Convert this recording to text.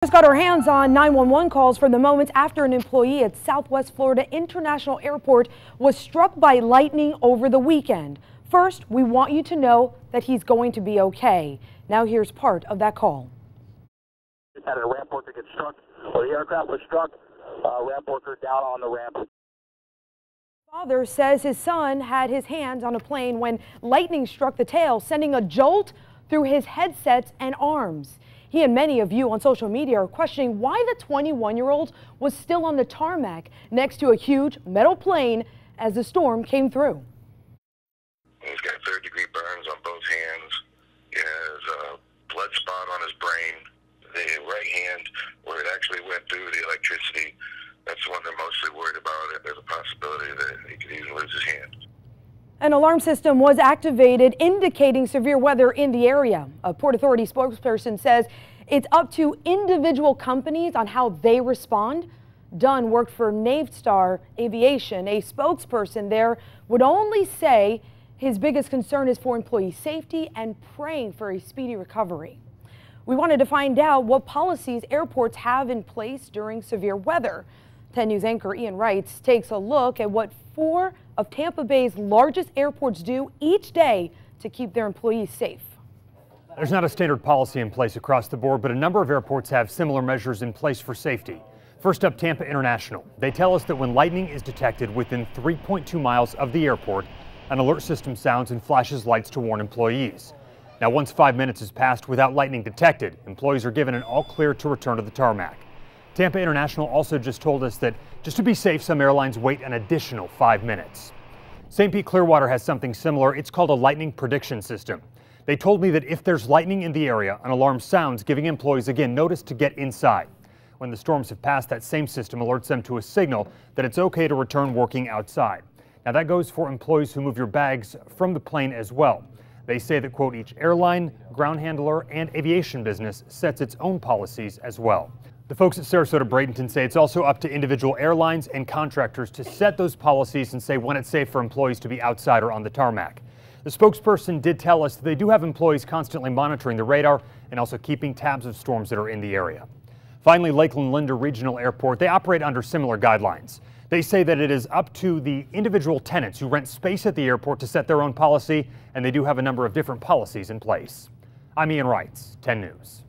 Just got our hands on 911 calls from the moments after an employee at Southwest Florida International Airport was struck by lightning over the weekend. First, we want you to know that he's going to be okay. Now here's part of that call. Had a ramp worker get struck, or the aircraft was struck, ramp worker down on the ramp. Father says his son had his hands on a plane when lightning struck the tail, sending a jolt through his headsets and arms. He and many of you on social media are questioning why the 21-year-old was still on the tarmac next to a huge metal plane as the storm came through. He's got third-degree burns on both hands. He has a blood spot on his brain. The right hand, where it actually went through the electricity, that's the one they're mostly worried about. There's a possibility that he could easily lose his hand. An alarm system was activated indicating severe weather in the area. A Port Authority spokesperson says it's up to individual companies on how they respond. Dunn worked for Navstar Aviation. A spokesperson there would only say his biggest concern is for employee safety and praying for a speedy recovery. We wanted to find out what policies airports have in place during severe weather. 10 News anchor Ian Wrights takes a look at what 4 of Tampa Bay's largest airports do each day to keep their employees safe. There's not a standard policy in place across the board, but a number of airports have similar measures in place for safety. First up, Tampa International. They tell us that when lightning is detected within 3.2 miles of the airport, an alert system sounds and flashes lights to warn employees. Now, once 5 minutes has passed without lightning detected, employees are given an all clear to return to the tarmac. Tampa International also just told us that just to be safe, some airlines wait an additional 5 minutes. St. Pete Clearwater has something similar. It's called a lightning prediction system. They told me that if there's lightning in the area, an alarm sounds, giving employees again notice to get inside. When the storms have passed, that same system alerts them to a signal that it's okay to return working outside. Now that goes for employees who move your bags from the plane as well. They say that, quote, each airline, ground handler, and aviation business sets its own policies as well. The folks at Sarasota Bradenton say it's also up to individual airlines and contractors to set those policies and say when it's safe for employees to be outside or on the tarmac. The spokesperson did tell us that they do have employees constantly monitoring the radar and also keeping tabs of storms that are in the area. Finally, Lakeland Linder Regional Airport, they operate under similar guidelines. They say that it is up to the individual tenants who rent space at the airport to set their own policy, and they do have a number of different policies in place. I'm Ian Wrights, 10 News.